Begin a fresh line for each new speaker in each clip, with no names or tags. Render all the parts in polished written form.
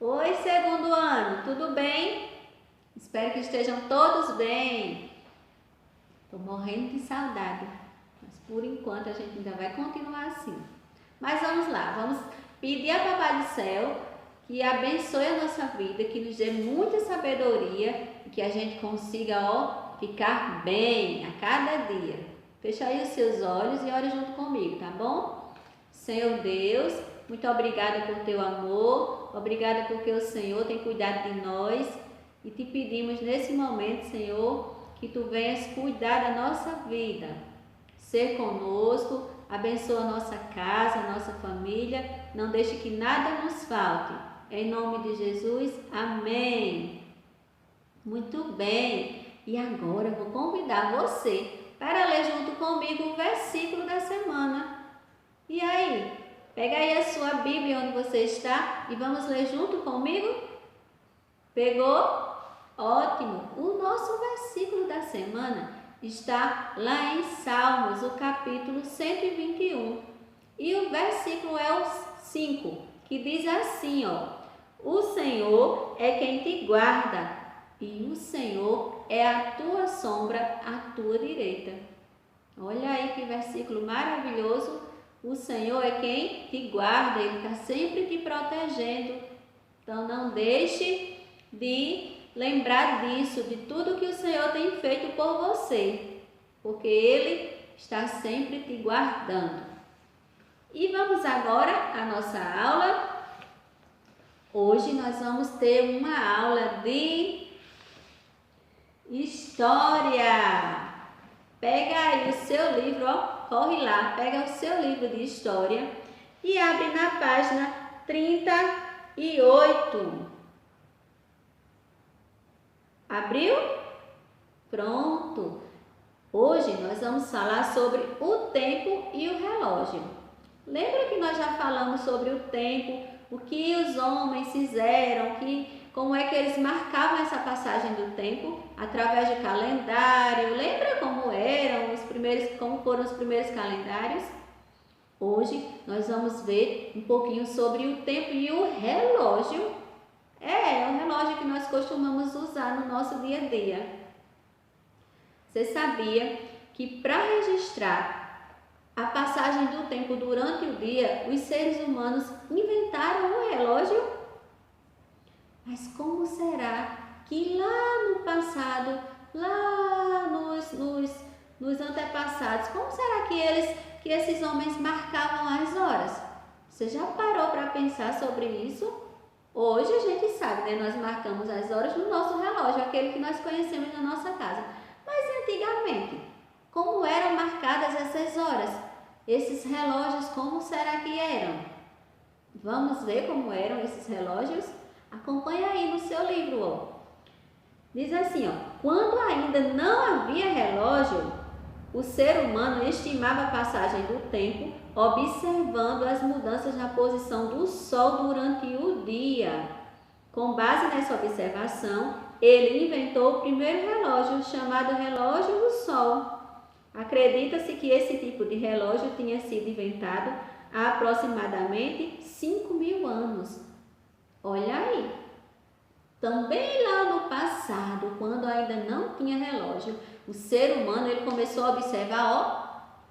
Oi, segundo ano, tudo bem? Espero que estejam todos bem. Estou morrendo de saudade, mas por enquanto a gente ainda vai continuar assim. Mas vamos lá, vamos pedir a Papai do Céu que abençoe a nossa vida, que nos dê muita sabedoria e que a gente consiga, ficar bem a cada dia. Fecha aí os seus olhos e ore junto comigo, tá bom? Senhor Deus, muito obrigada por teu amor, obrigada porque o Senhor tem cuidado de nós e te pedimos nesse momento, Senhor, que tu venhas cuidar da nossa vida, ser conosco, abençoa a nossa casa, a nossa família, não deixe que nada nos falte. Em nome de Jesus, amém. Muito bem, e agora eu vou convidar você para ler junto comigo o versículo da semana. E aí, pega aí a sua Bíblia onde você está e vamos ler junto comigo? Pegou? Ótimo! O nosso versículo da semana está lá em Salmos, o capítulo 121. E o versículo é o 5, que diz assim, o Senhor é quem te guarda e o Senhor é a tua sombra à tua direita. Olha aí que versículo maravilhoso. O Senhor é quem te guarda, Ele está sempre te protegendo. Então não deixe de lembrar disso, de tudo que o Senhor tem feito por você, porque Ele está sempre te guardando. E vamos agora à nossa aula. Hoje nós vamos ter uma aula de história. Pega aí o seu livro, corre lá, pega o seu livro de história e abre na página 38. Abriu? Pronto! Hoje nós vamos falar sobre o tempo e o relógio. Lembra que nós já falamos sobre o tempo, o que os homens fizeram, como é que eles marcavam essa passagem do tempo? Através de calendário. Lembra como foram os primeiros calendários? Hoje nós vamos ver um pouquinho sobre o tempo e o relógio. É o relógio que nós costumamos usar no nosso dia a dia. Você sabia que para registrar a passagem do tempo durante o dia, os seres humanos inventaram um relógio? Mas como será que lá no passado, lá nos antepassados, como será que esses homens marcavam as horas? Você já parou para pensar sobre isso? Hoje a gente sabe, né? Nós marcamos as horas no nosso relógio, aquele que nós conhecemos na nossa casa. Mas antigamente, como eram marcadas essas horas? Esses relógios, como será que eram? Vamos ver como eram esses relógios? Acompanha aí no seu livro, Diz assim, quando ainda não havia relógio, o ser humano estimava a passagem do tempo observando as mudanças na posição do Sol durante o dia. Com base nessa observação, ele inventou o primeiro relógio, chamado relógio do Sol. Acredita-se que esse tipo de relógio tinha sido inventado há aproximadamente 5.000 anos. Olha aí! Também lá no passado, quando ainda não tinha relógio, o ser humano ele começou a observar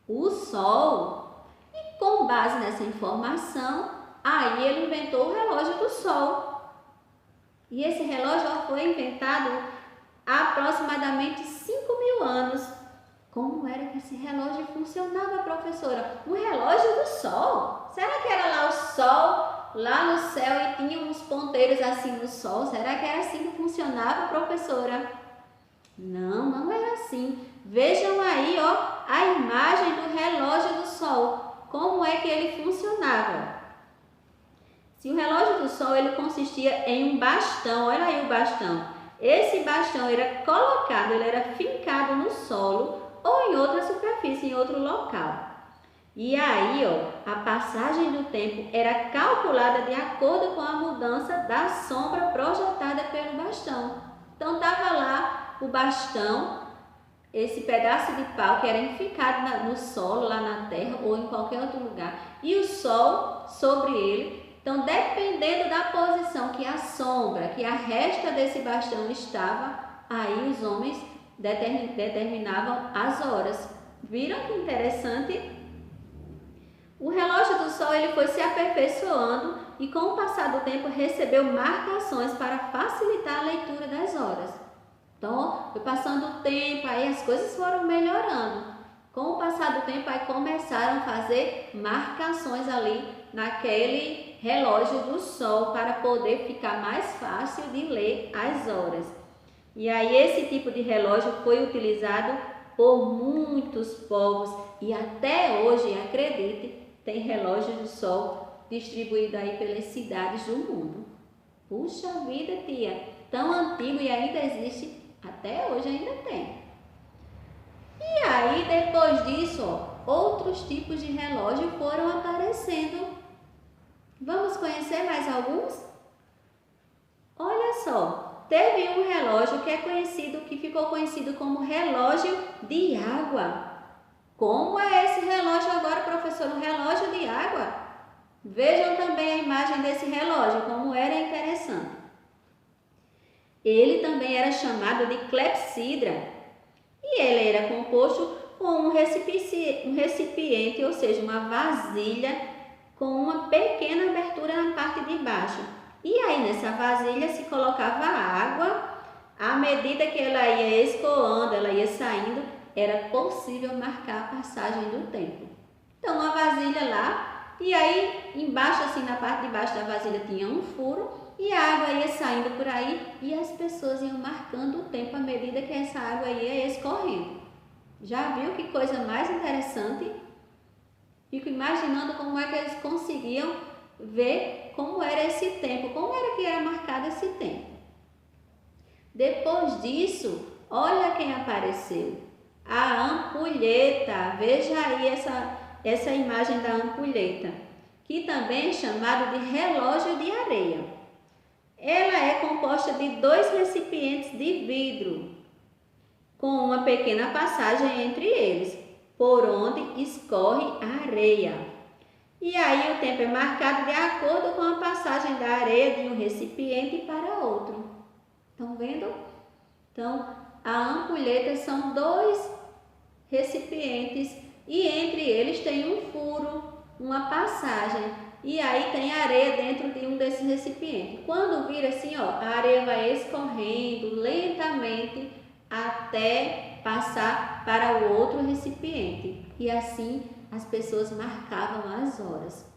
o Sol. E com base nessa informação, aí ele inventou o relógio do Sol. E esse relógio foi inventado há aproximadamente 5.000 anos. Como era que esse relógio funcionava, professora? Um relógio do Sol? Será que era lá o Sol, lá no céu, e tinha uns ponteiros assim no Sol? Será que era assim que funcionava, professora? Não, não era assim. Vejam aí, a imagem do relógio do Sol. Como é que ele funcionava? Se o relógio do Sol ele consistia em um bastão, olha aí o bastão. Esse bastão era colocado, ele era fincado no solo ou em outra superfície, em outro local. E aí, a passagem do tempo era calculada de acordo com a mudança da sombra projetada pelo bastão. Então, estava lá o bastão, esse pedaço de pau que era enficado no solo, lá na terra ou em qualquer outro lugar. E o Sol sobre ele Então, dependendo da posição que a sombra, que a resta desse bastão estava, aí os homens determinavam as horas. Viram que interessante? O relógio do sol ele foi se aperfeiçoando e com o passar do tempo recebeu marcações para facilitar a leitura das horas. Então, foi passando o tempo, aí as coisas foram melhorando. Com o passar do tempo, aí começaram a fazer marcações ali naquele relógio do sol para poder ficar mais fácil de ler as horas. E aí esse tipo de relógio foi utilizado por muitos povos e até hoje, acredite, tem relógio do sol distribuído aí pelas cidades do mundo. Puxa vida, tia, tão antigo e ainda existe, até hoje ainda tem. E aí depois disso, ó, outros tipos de relógio foram aparecendo. Vamos conhecer mais alguns? Olha só, teve um relógio que é conhecido, que ficou conhecido como relógio de água. Como é esse relógio agora, professor? Um relógio de água? Vejam também a imagem desse relógio, como era interessante. Ele também era chamado de clepsidra e ele era composto com um recipiente, ou seja, uma vasilha com uma pequena abertura na parte de baixo. E aí nessa vasilha se colocava água, à medida que ela ia escoando, ela ia saindo, era possível marcar a passagem do tempo. Então, uma vasilha lá, e aí embaixo, assim, na parte de baixo da vasilha tinha um furo e a água ia saindo por aí e as pessoas iam marcando o tempo à medida que essa água ia escorrendo. Já viu que coisa mais interessante? Fico imaginando como é que eles conseguiam ver como era esse tempo, como era que era marcado esse tempo. Depois disso, olha quem apareceu. A ampulheta, veja aí essa imagem da ampulheta, que também é chamado de relógio de areia. Ela é composta de 2 recipientes de vidro, com uma pequena passagem entre eles, por onde escorre a areia. E aí o tempo é marcado de acordo com a passagem da areia de um recipiente para outro. Estão vendo? Então, a ampulheta são 2 recipientes e entre eles tem um furo, uma passagem e aí tem areia dentro de um desses recipientes. Quando vira assim, ó, a areia vai escorrendo lentamente até passar para o outro recipiente e assim as pessoas marcavam as horas.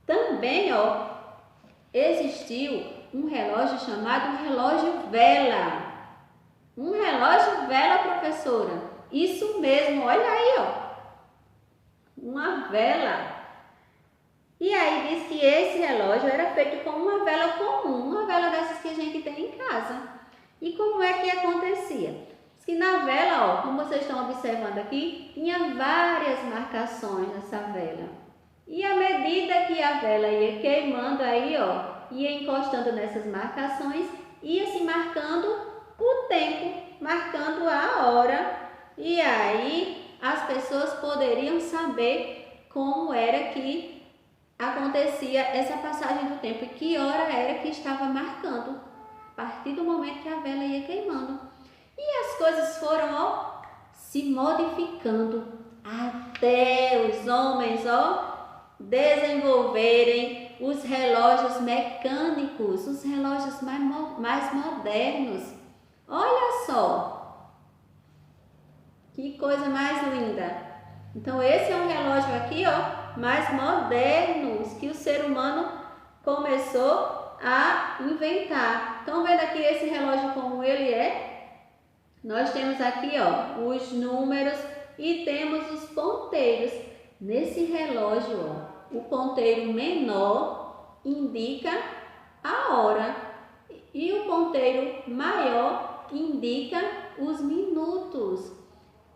Também, ó, existiu um relógio chamado relógio vela. Um relógio vela, professora? Isso mesmo, olha aí, ó, uma vela. E aí diz que esse relógio era feito com uma vela comum, uma vela dessas que a gente tem em casa. E como é que acontecia? Diz que na vela, ó, como vocês estão observando aqui, tinha várias marcações nessa vela. E à medida que a vela ia queimando aí, ó, ia encostando nessas marcações, ia se marcando o tempo, marcando a hora. E aí as pessoas poderiam saber como era que acontecia essa passagem do tempo e que hora era que estava marcando, a partir do momento que a vela ia queimando. E as coisas foram, ó, se modificando até os homens, ó, desenvolverem os relógios mecânicos, os relógios mais modernos. Olha só! Que coisa mais linda! Então, esse é um relógio aqui, ó, mais moderno, que o ser humano começou a inventar. Estão vendo aqui esse relógio como ele é? Nós temos aqui, ó, os números e temos os ponteiros. Nesse relógio, ó, o ponteiro menor indica a hora e o ponteiro maior indica os minutos.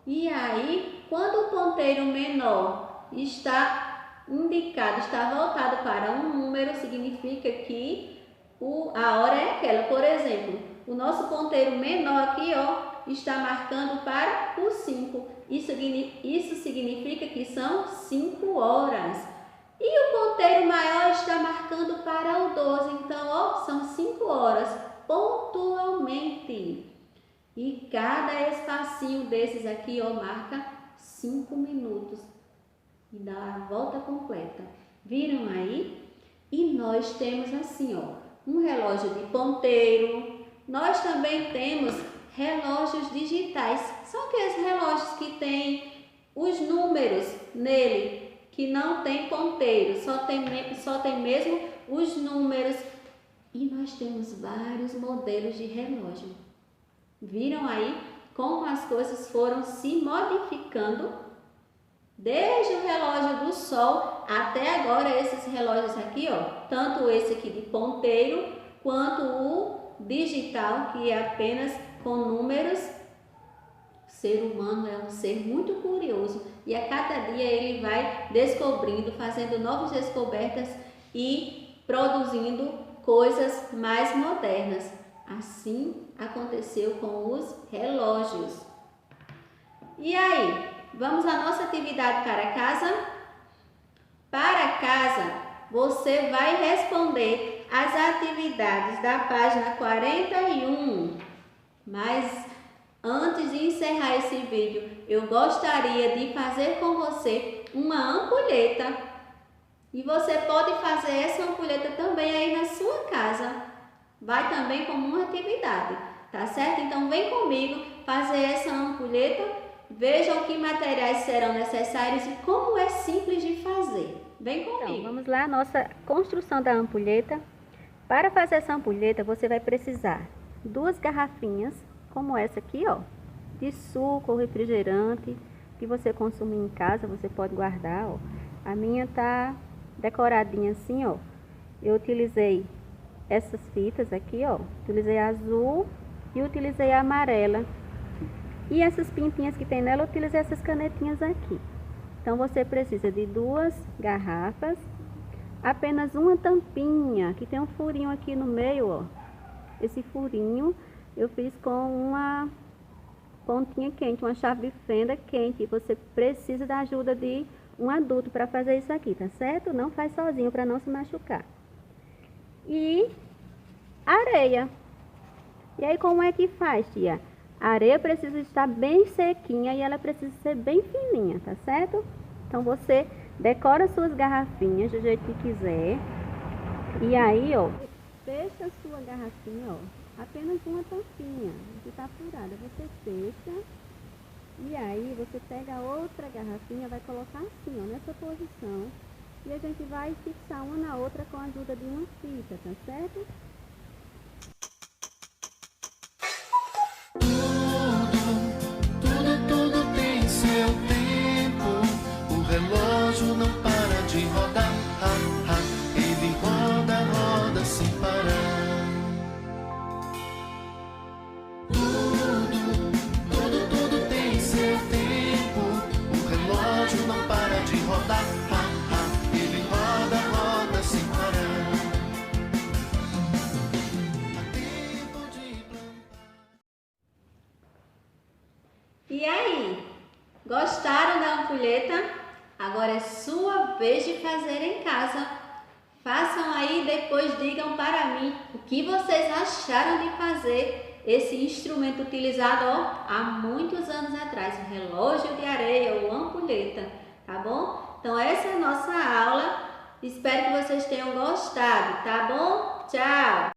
E aí, quando o ponteiro menor está indicado, está voltado para um número, significa que a hora é aquela. Por exemplo, o nosso ponteiro menor aqui, ó, está marcando para o 5. Isso significa que são 5 horas. E o ponteiro maior está marcando marcando para o 12. Então, ó, são 5 horas, pontualmente. E cada espacinho desses aqui, ó, marca 5 minutos. E dá a volta completa. Viram aí? E nós temos assim, ó, um relógio de ponteiro. Nós também temos relógios digitais. São aqueles relógios que tem os números nele, que não tem ponteiro, só tem mesmo os números. E nós temos vários modelos de relógio. Viram aí como as coisas foram se modificando? Desde o relógio do sol até agora esses relógios aqui, ó, tanto esse aqui de ponteiro quanto o digital, que é apenas com números. O ser humano é um ser muito curioso e a cada dia ele vai descobrindo, fazendo novas descobertas e produzindo coisas mais modernas. Assim aconteceu com os relógios. E aí, vamos à nossa atividade para casa? Para casa, você vai responder as atividades da página 41. Mas antes de encerrar esse vídeo, eu gostaria de fazer com você uma ampulheta. E você pode fazer essa ampulheta também aí na sua casa. Vai também como uma atividade, tá certo? Então vem comigo fazer essa ampulheta, veja que materiais serão necessários e como é simples de fazer. Vem comigo.
Então, vamos lá, nossa construção da ampulheta. Para fazer essa ampulheta, você vai precisar 2 garrafinhas, como essa aqui, ó, de suco ou refrigerante, que você consumir em casa, você pode guardar, ó. A minha tá decoradinha assim, ó. Eu utilizei essas fitas aqui, ó, utilizei a azul e utilizei a amarela. E essas pintinhas que tem nela, eu utilizei essas canetinhas aqui. Então, você precisa de 2 garrafas, apenas uma tampinha, que tem um furinho aqui no meio, ó. Esse furinho eu fiz com uma pontinha quente, uma chave de fenda quente. Você precisa da ajuda de um adulto para fazer isso aqui, tá certo? Não faz sozinho para não se machucar. E areia. E aí como é que faz, tia? A areia precisa estar bem sequinha e ela precisa ser bem fininha, tá certo? Então você decora suas garrafinhas do jeito que quiser. E aí, ó, fecha a sua garrafinha, ó, apenas uma tampinha que tá furada. Você fecha. E aí você pega a outra garrafinha, vai colocar assim, ó, nessa posição. E a gente vai fixar uma na outra com a ajuda de uma fita, tá certo?
Tudo tem seu tempo. O relógio não para de rodar. Ele roda sem parar. Tudo tem seu tempo. O relógio não para de rodar. Ele roda sem parar. Há tempo de plantar.
E aí, gostaram da ampulheta? Agora é sua vez de fazer em casa. Façam aí e depois digam para mim o que vocês acharam de fazer esse instrumento utilizado, ó, há muitos anos atrás, o relógio de areia ou ampulheta, tá bom? Então essa é a nossa aula. Espero que vocês tenham gostado, tá bom? Tchau!